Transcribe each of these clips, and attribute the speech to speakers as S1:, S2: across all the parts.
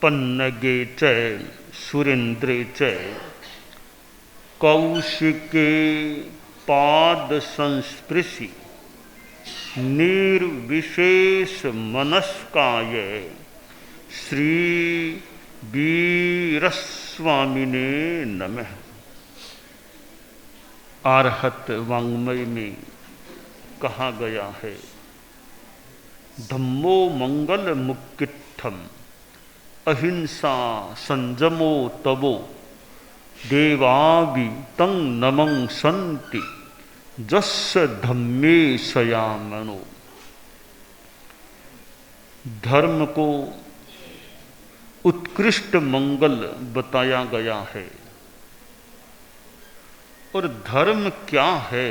S1: पन्नगे च सुरेन्द्रे च कौशिके पाद संस्पृशि निर्विशेष मनस्काय श्री वीरस्वामिने नमः। आर्हत वाङ्मय में कहा गया है, धम्मो मंगल मुक्तित्थम अहिंसा संजमो तवो देवावि तं नमं संति जस्य धम्मे सयामनो। धर्म को उत्कृष्ट मंगल बताया गया है। और धर्म क्या है?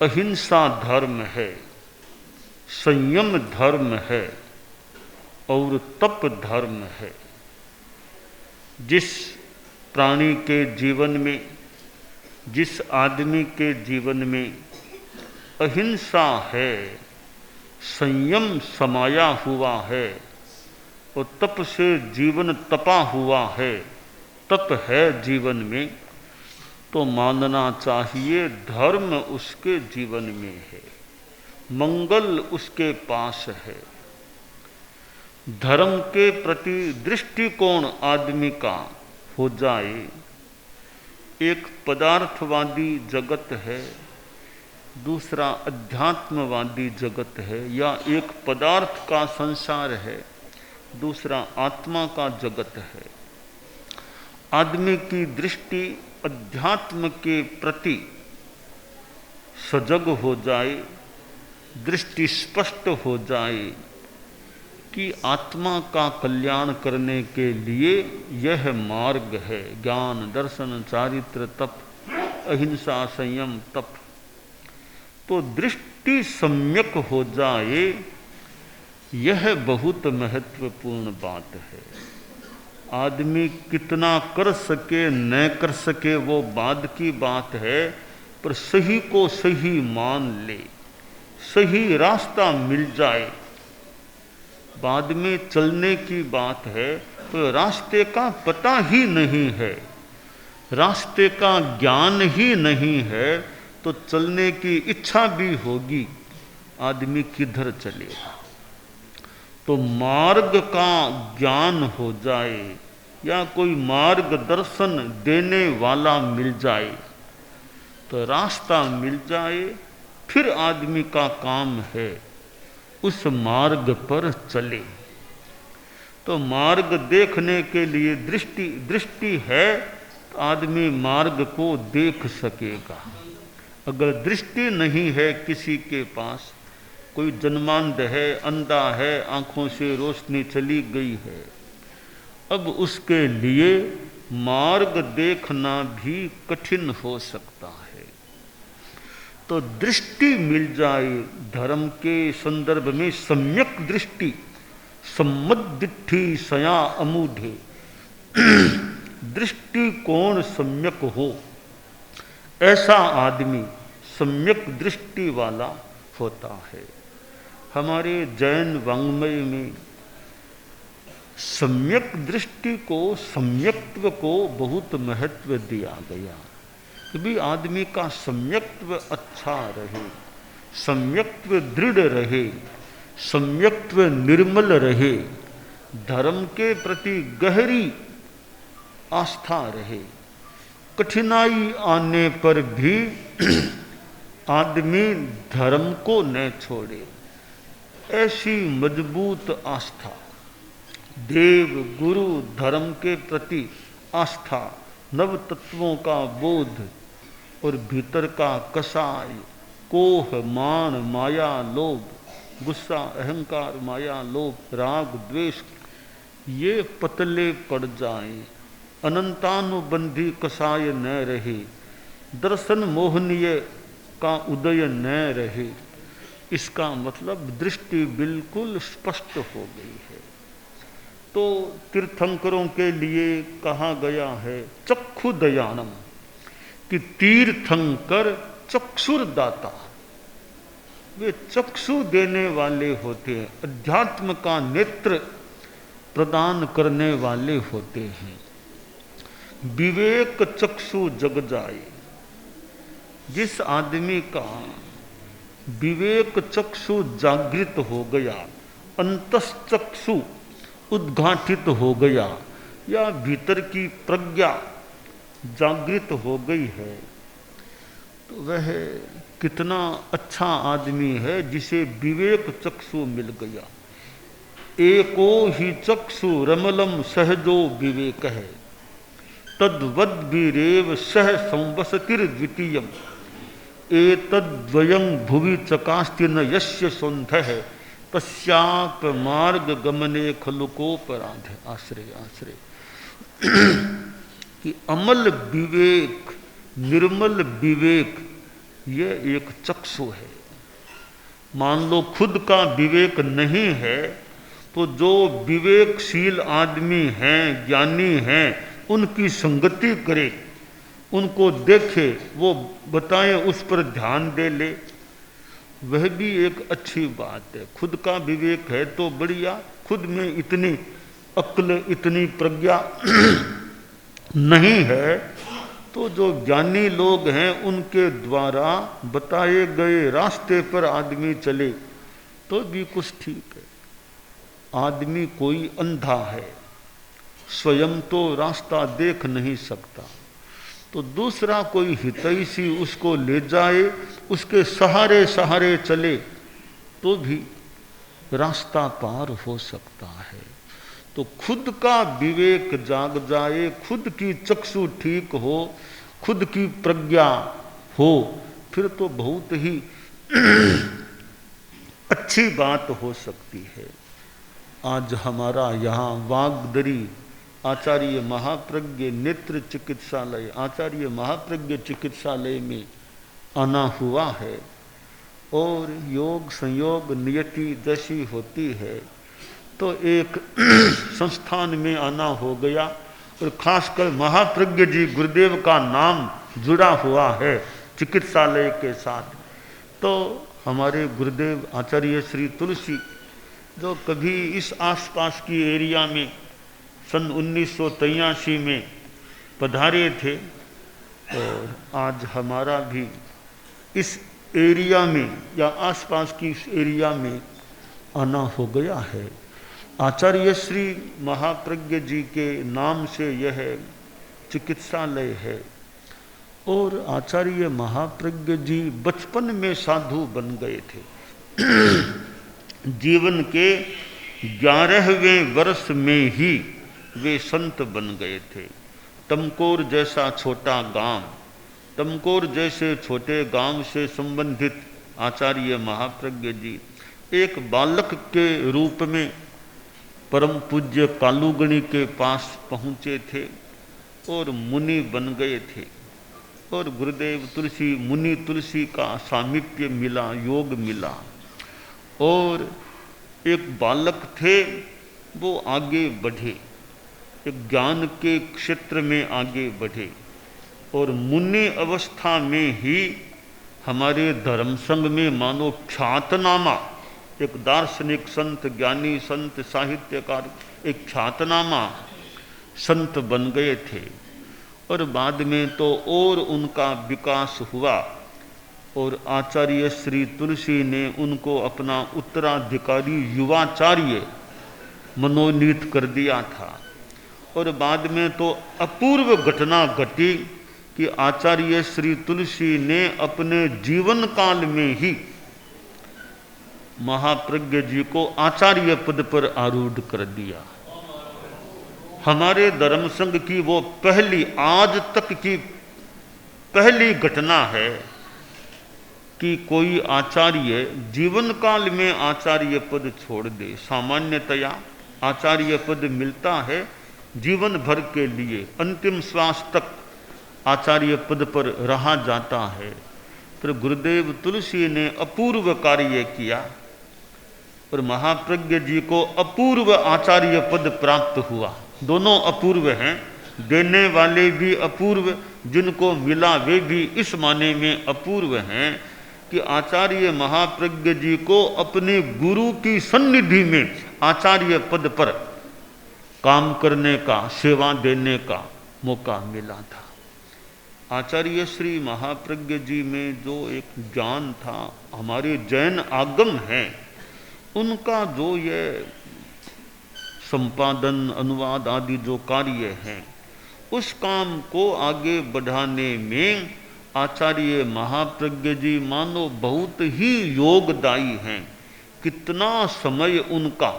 S1: अहिंसा धर्म है, संयम धर्म है और तप धर्म है। जिस प्राणी के जीवन में, जिस आदमी के जीवन में अहिंसा है, संयम समाया हुआ है और तप से जीवन तपा हुआ है, तप है जीवन में, तो मानना चाहिए धर्म उसके जीवन में है, मंगल उसके पास है। धर्म के प्रति दृष्टिकोण आदमी का हो जाए, एक पदार्थवादी जगत है, दूसरा अध्यात्मवादी जगत है, या एक पदार्थ का संसार है, दूसरा आत्मा का जगत है। आदमी की दृष्टि अध्यात्म के प्रति सजग हो जाए, दृष्टि स्पष्ट हो जाए कि आत्मा का कल्याण करने के लिए यह मार्ग है, ज्ञान दर्शन चारित्र तप, अहिंसा संयम तप। तो दृष्टि सम्यक हो जाए, यह बहुत महत्वपूर्ण बात है। आदमी कितना कर सके न कर सके वो बाद की बात है, पर सही को सही मान ले, सही रास्ता मिल जाए, बाद में चलने की बात है। तो रास्ते का पता ही नहीं है, रास्ते का ज्ञान ही नहीं है, तो चलने की इच्छा भी होगी, आदमी किधर चलेगा? तो मार्ग का ज्ञान हो जाए या कोई मार्गदर्शन देने वाला मिल जाए, तो रास्ता मिल जाए, फिर आदमी का काम है उस मार्ग पर चले। तो मार्ग देखने के लिए दृष्टि है, तो आदमी मार्ग को देख सकेगा। अगर दृष्टि नहीं है किसी के पास, कोई जन्मांध है, अंधा है, आंखों से रोशनी चली गई है, अब उसके लिए मार्ग देखना भी कठिन हो सकता है। तो दृष्टि मिल जाए, धर्म के संदर्भ में सम्यक दृष्टि, सम्मदिट्ठी सया अमूढ़े, दृष्टिकोण सम्यक हो, ऐसा आदमी सम्यक दृष्टि वाला होता है। हमारे जैन वाङ्मय में सम्यक दृष्टि को, सम्यक्त्व को बहुत महत्व दिया गया कि भी आदमी का सम्यक्त्व अच्छा रहे, सम्यक्त्व दृढ़ रहे, सम्यक्त्व निर्मल रहे, धर्म के प्रति गहरी आस्था रहे, कठिनाई आने पर भी आदमी धर्म को न छोड़े, ऐसी मजबूत आस्था, देव गुरु धर्म के प्रति आस्था, नव तत्वों का बोध और भीतर का कसाय, कोह मान माया लोभ, गुस्सा अहंकार माया लोभ राग द्वेष, ये पतले पड़ जाएं, अनंतानुबंधी कसाय न रहे, दर्शन मोहनीय का उदय न रहे। इसका मतलब दृष्टि बिल्कुल स्पष्ट हो गई है। तो तीर्थंकरों के लिए कहा गया है चक्षु दयानम, कि तीर्थंकर चक्षुरदाता, वे चक्षु देने वाले होते हैं, अध्यात्म का नेत्र प्रदान करने वाले होते हैं। विवेक चक्षु जग जाए, जिस आदमी का विवेक चक्षु जागृत हो गया, अंतश्चक्षु उद्घाटित हो गया, या भीतर की प्रज्ञा जागृत हो गई है, तो वह कितना अच्छा आदमी है जिसे विवेक चक्षु मिल गया। एको ही चक्षु रमलम सहजो विवेक है, तद्वद वीरेव सह संवसतिर द्वितीयम, एतद्वयं भुवि चकास्ति न यस्य सौंधः, पश्चाप मार्ग गमने खलुकोपराध। आश्रय आश्रय कि अमल विवेक, निर्मल विवेक, ये एक चक्षु है। मान लो खुद का विवेक नहीं है, तो जो विवेकशील आदमी हैं, ज्ञानी हैं, उनकी संगति करे, उनको देखे, वो बताएं, उस पर ध्यान दे ले, वह भी एक अच्छी बात है। खुद का विवेक है तो बढ़िया, खुद में इतनी अक्ल, इतनी प्रज्ञा नहीं है, तो जो ज्ञानी लोग हैं उनके द्वारा बताए गए रास्ते पर आदमी चले तो भी कुछ ठीक है। आदमी कोई अंधा है, स्वयं तो रास्ता देख नहीं सकता, तो दूसरा कोई हितैषी उसको ले जाए, उसके सहारे सहारे चले तो भी रास्ता पार हो सकता है। तो खुद का विवेक जाग जाए, खुद की चक्षु ठीक हो, खुद की प्रज्ञा हो, फिर तो बहुत ही अच्छी बात हो सकती है। आज हमारा यहाँ वागदरी आचार्य महाप्रज्ञ नेत्र चिकित्सालय, आचार्य महाप्रज्ञ चिकित्सालय में आना हुआ है, और योग संयोग नियति जैसी होती है तो एक संस्थान में आना हो गया, और खासकर महाप्रज्ञ जी गुरुदेव का नाम जुड़ा हुआ है चिकित्सालय के साथ। तो हमारे गुरुदेव आचार्य श्री तुलसी जो कभी इस आसपास की एरिया में सन 1983 में पधारे थे, और आज हमारा भी इस एरिया में या आसपास की इस एरिया में आना हो गया है। आचार्य श्री महाप्रज्ञ जी के नाम से यह चिकित्सालय है, और आचार्य महाप्रज्ञ जी बचपन में साधु बन गए थे। जीवन के 11वें वर्ष में ही वे संत बन गए थे। तमकोर जैसा छोटा गांव, तमकोर जैसे छोटे गांव से संबंधित आचार्य महाप्रज्ञ जी एक बालक के रूप में परम पूज्य कालूगणी के पास पहुँचे थे और मुनि बन गए थे, और गुरुदेव तुलसी, मुनि तुलसी का सामीप्य मिला, योग मिला, और एक बालक थे वो आगे बढ़े, एक ज्ञान के क्षेत्र में आगे बढ़े, और मुनि अवस्था में ही हमारे धर्म संघ में मानो ख्यातनामा, एक दार्शनिक संत, ज्ञानी संत, साहित्यकार, एक ख्यातनामा संत बन गए थे। और बाद में तो और उनका विकास हुआ, और आचार्य श्री तुलसी ने उनको अपना उत्तराधिकारी युवाचार्य मनोनीत कर दिया था। और बाद में तो अपूर्व घटना घटी कि आचार्य श्री तुलसी ने अपने जीवन काल में ही महाप्रज्ञ जी को आचार्य पद पर आरूढ़ कर दिया। हमारे धर्म संघ की वो पहली, आज तक की पहली घटना है कि कोई आचार्य जीवन काल में आचार्य पद छोड़ दे। सामान्यतया आचार्य पद मिलता है जीवन भर के लिए, अंतिम श्वास तक आचार्य पद पर रहा जाता है। फिर गुरुदेव तुलसी ने अपूर्व कार्य किया और महाप्रज्ञ जी को अपूर्व आचार्य पद प्राप्त हुआ। दोनों अपूर्व हैं, देने वाले भी अपूर्व, जिनको मिला वे भी इस माने में अपूर्व हैं कि आचार्य महाप्रज्ञ जी को अपने गुरु की सन्निधि में आचार्य पद पर काम करने का, सेवा देने का मौका मिला था। आचार्य श्री महाप्रज्ञ जी में जो एक ज्ञान था, हमारे जैन आगम हैं उनका जो ये संपादन, अनुवाद आदि जो कार्य हैं, उस काम को आगे बढ़ाने में आचार्य महाप्रज्ञ जी मानो बहुत ही योगदायी हैं। कितना समय उनका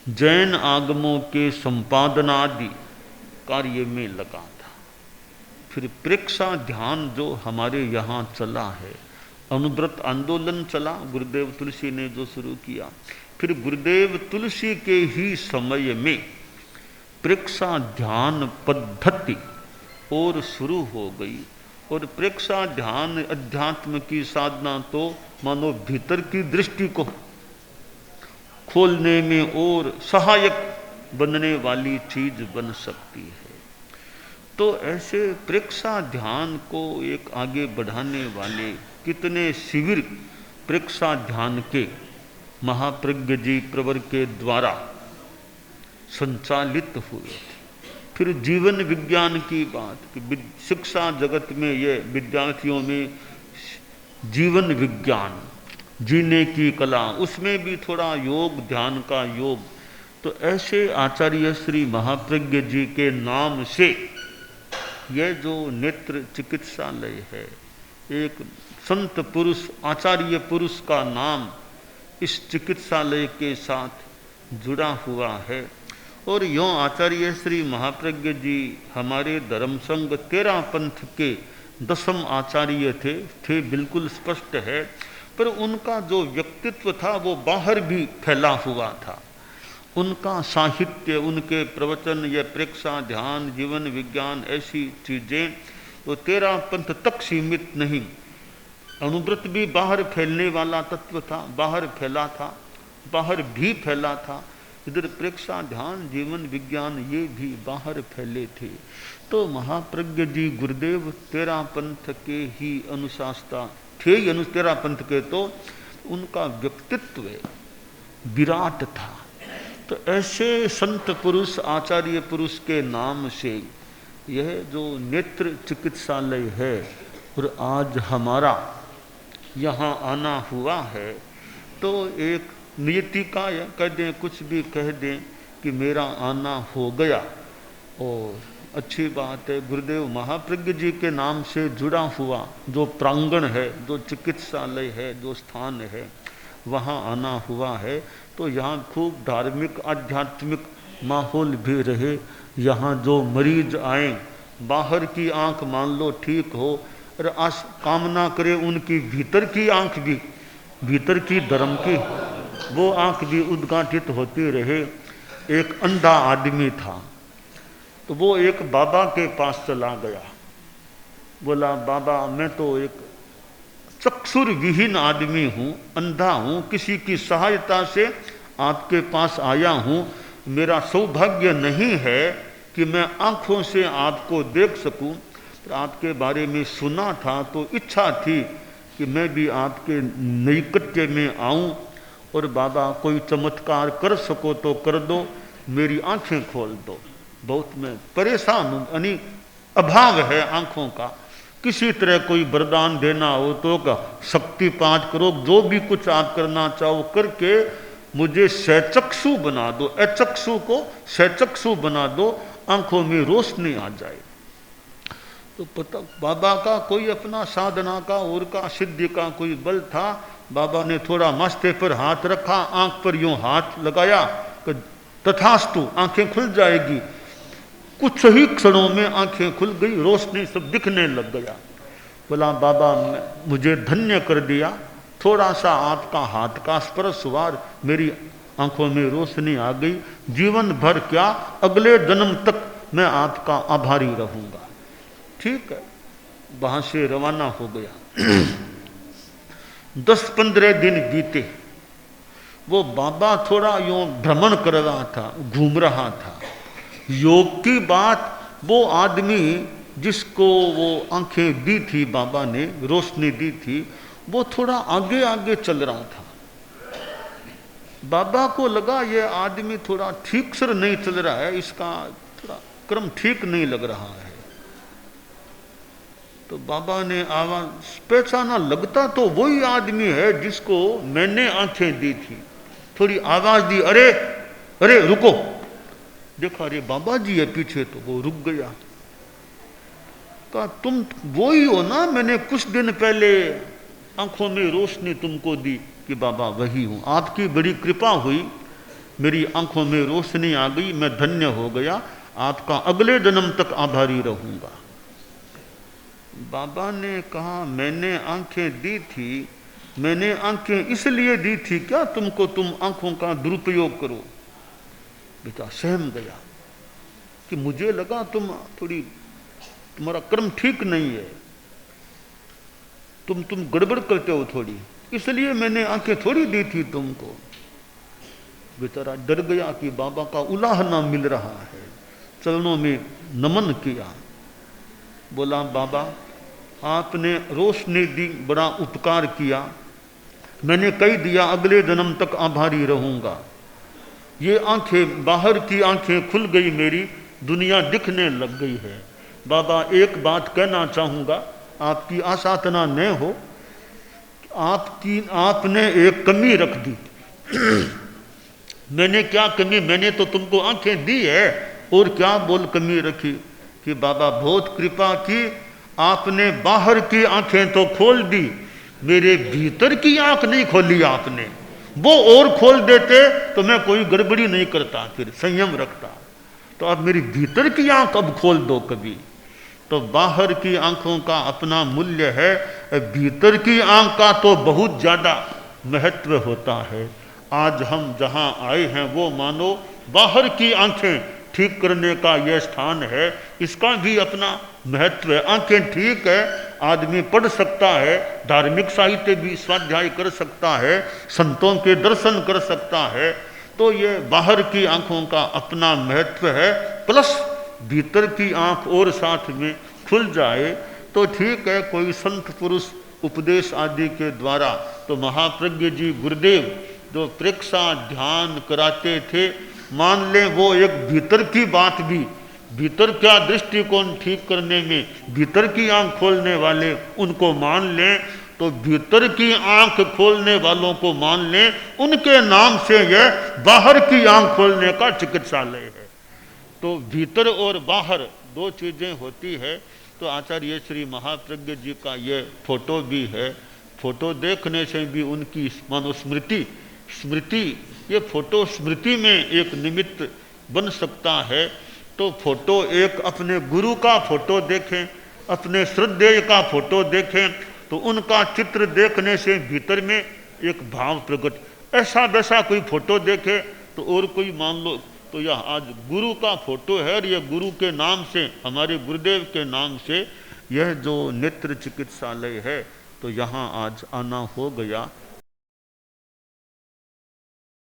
S1: जैन आगमों के संपादनादि कार्य में लगा था। फिर प्रेक्षा ध्यान जो हमारे यहाँ चला है, अनुव्रत आंदोलन चला, गुरुदेव तुलसी ने जो शुरू किया, फिर गुरुदेव तुलसी के ही समय में प्रेक्षा ध्यान पद्धति और शुरू हो गई। और प्रेक्षा ध्यान अध्यात्म की साधना तो मानो भीतर की दृष्टि को खोलने में और सहायक बनने वाली चीज बन सकती है। तो ऐसे प्रेक्षा ध्यान को एक आगे बढ़ाने वाले कितने शिविर प्रेक्षा ध्यान के महाप्रज्ञ जी प्रवर के द्वारा संचालित हुए थे। फिर जीवन विज्ञान की बात कि शिक्षा जगत में ये विद्यार्थियों में जीवन विज्ञान, जीने की कला, उसमें भी थोड़ा योग, ध्यान का योग। तो ऐसे आचार्य श्री महाप्रज्ञ जी के नाम से यह जो नेत्र चिकित्सालय है, एक संत पुरुष, आचार्य पुरुष का नाम इस चिकित्सालय के साथ जुड़ा हुआ है। और यों आचार्य श्री महाप्रज्ञ जी हमारे धर्म संघ 13 पंथ के 10वें आचार्य थे बिल्कुल स्पष्ट है। पर उनका जो व्यक्तित्व था वो बाहर भी फैला हुआ था। उनका साहित्य, उनके प्रवचन, ये प्रेक्षा ध्यान, जीवन विज्ञान, ऐसी चीज़ें तो 13 पंथ तक सीमित नहीं। अनुव्रत भी बाहर फैलने वाला तत्व था, बाहर फैला था, बाहर भी फैला था। इधर प्रेक्षा ध्यान, जीवन विज्ञान, ये भी बाहर फैले थे। तो महाप्रज्ञ जी गुरुदेव 13 पंथ के ही अनुशास्ता थे। 13 पंथ के तो उनका व्यक्तित्व विराट था। तो ऐसे संत पुरुष, आचार्य पुरुष के नाम से यह जो नेत्र चिकित्सालय है और आज हमारा यहाँ आना हुआ है, तो एक नियति का कह दें, कुछ भी कह दें कि मेरा आना हो गया और अच्छी बात है। गुरुदेव महाप्रज्ञ जी के नाम से जुड़ा हुआ जो प्रांगण है, जो चिकित्सालय है, जो स्थान है, वहाँ आना हुआ है। तो यहाँ खूब धार्मिक आध्यात्मिक माहौल भी रहे। यहाँ जो मरीज आए, बाहर की आंख मान लो ठीक हो, और कामना करे उनकी भीतर की आंख भी, भीतर की धर्म की वो आंख भी उद्घाटित होती रहे। एक अंधा आदमी था, तो वो एक बाबा के पास चला गया। बोला, बाबा मैं तो एक चक्षुर विहीन आदमी हूँ, अंधा हूँ, किसी की सहायता से आपके पास आया हूँ। मेरा सौभाग्य नहीं है कि मैं आँखों से आपको देख सकूँ, पर आपके बारे में सुना था तो इच्छा थी कि मैं भी आपके नैकट्य में आऊँ। और बाबा कोई चमत्कार कर सको तो कर दो, मेरी आंखें खोल दो। बहुत मैं परेशान हूँ, यानी अभाव है आंखों का। किसी तरह कोई वरदान देना हो तो शक्तिपात करो, जो भी कुछ आप करना चाहो करके मुझे सचक्षु बना दो, अचक्षु को सचक्षु बना दो, आंखों में रोशनी आ जाए। तो पता बाबा का कोई अपना साधना का और का सिद्धि का कोई बल था। बाबा ने थोड़ा माथे पर हाथ रखा, आंख पर यूं हाथ लगाया कि तथास्तु आंखें खुल जाएगी। कुछ ही क्षणों में आंखें खुल गई, रोशनी सब दिखने लग गया। बोला, बाबा मुझे धन्य कर दिया, थोड़ा सा आपका हाथ का स्पर्श हुआ, मेरी आंखों में रोशनी आ गई। जीवन भर क्या, अगले जन्म तक मैं आपका आभारी रहूंगा। ठीक है, वहां से रवाना हो गया। 10-15 दिन बीते। वो बाबा थोड़ा यूं भ्रमण कर रहा था, घूम रहा था। योग की बात, वो आदमी जिसको वो आंखें दी थी बाबा ने, रोशनी दी थी, वो थोड़ा आगे आगे चल रहा था। बाबा को लगा ये आदमी थोड़ा ठीक से नहीं चल रहा है, इसका थोड़ा क्रम ठीक नहीं लग रहा है। तो बाबा ने आवाज पहचाना, लगता तो वही आदमी है जिसको मैंने आंखें दी थी। थोड़ी आवाज दी, अरे अरे रुको। देखा अरे बाबा जी है पीछे, तो वो रुक गया। कहा तुम वही हो ना, मैंने कुछ दिन पहले आंखों में रोशनी तुमको दी। कि बाबा वही हूं, आपकी बड़ी कृपा हुई, मेरी आंखों में रोशनी आ गई, मैं धन्य हो गया, आपका अगले जन्म तक आभारी रहूंगा। बाबा ने कहा मैंने आंखें दी थी, मैंने आंखें इसलिए दी थी क्या तुमको, तुम आंखों का दुरुपयोग करो। बेटा सहम गया कि मुझे लगा तुम थोड़ी, तुम्हारा कर्म ठीक नहीं है, तुम गड़बड़ करते हो थोड़ी, इसलिए मैंने आंखें थोड़ी दी थी तुमको। बेचारा डर गया कि बाबा का उलाहना मिल रहा है। चरणों में नमन किया, बोला बाबा आपने रोशनी दी, बड़ा उपकार किया, मैंने कह दिया अगले जन्म तक आभारी रहूंगा। ये आंखें, बाहर की आंखें खुल गई, मेरी दुनिया दिखने लग गई है। बाबा एक बात कहना चाहूँगा, आपकी आसाधना न हो, आपने एक कमी रख दी। मैंने क्या कमी, मैंने तो तुमको आंखें दी है, और क्या बोल कमी रखी। कि बाबा बहुत कृपा की, आपने बाहर की आंखें तो खोल दी, मेरे भीतर की आंख नहीं खोली आपने। वो और खोल देते तो मैं कोई गड़बड़ी नहीं करता, फिर संयम रखता। तो अब मेरी भीतर की आंख अब खोल दो कभी। तो बाहर की आंखों का अपना मूल्य है, भीतर की आंख का तो बहुत ज़्यादा महत्व होता है। आज हम जहाँ आए हैं वो मानो बाहर की आंखें ठीक करने का यह स्थान है, इसका भी अपना महत्व है। आंखें ठीक है, आदमी पढ़ सकता है, धार्मिक साहित्य भी स्वाध्याय कर सकता है, संतों के दर्शन कर सकता है, तो ये बाहर की आंखों का अपना महत्व है। प्लस भीतर की आंख और साथ में खुल जाए तो ठीक है। कोई संत पुरुष उपदेश आदि के द्वारा, तो महाप्रज्ञ जी गुरुदेव जो प्रेक्षा ध्यान कराते थे, मान लें वो एक भीतर की बात भी, भीतर क्या दृष्टिकोण ठीक करने में भीतर की आंख खोलने वाले उनको मान लें, तो भीतर की आंख खोलने वालों को मान लें, उनके नाम से यह बाहर की आंख खोलने का चिकित्सालय है। तो भीतर और बाहर दो चीज़ें होती है। तो आचार्य श्री महाप्रज्ञ जी का ये फोटो भी है, फोटो देखने से भी उनकी मानो स्मृति, ये फोटो स्मृति में एक निमित्त बन सकता है। तो फोटो एक अपने गुरु का फोटो देखें, अपने श्रद्धेय का फोटो देखें, तो उनका चित्र देखने से भीतर में एक भाव प्रकट, ऐसा वैसा कोई फोटो देखे तो और कोई मान लो तो यह आज गुरु का फोटो है, और यह गुरु के नाम से, हमारे गुरुदेव के नाम से यह जो नेत्र चिकित्सालय है, तो यहाँ आज आना हो गया।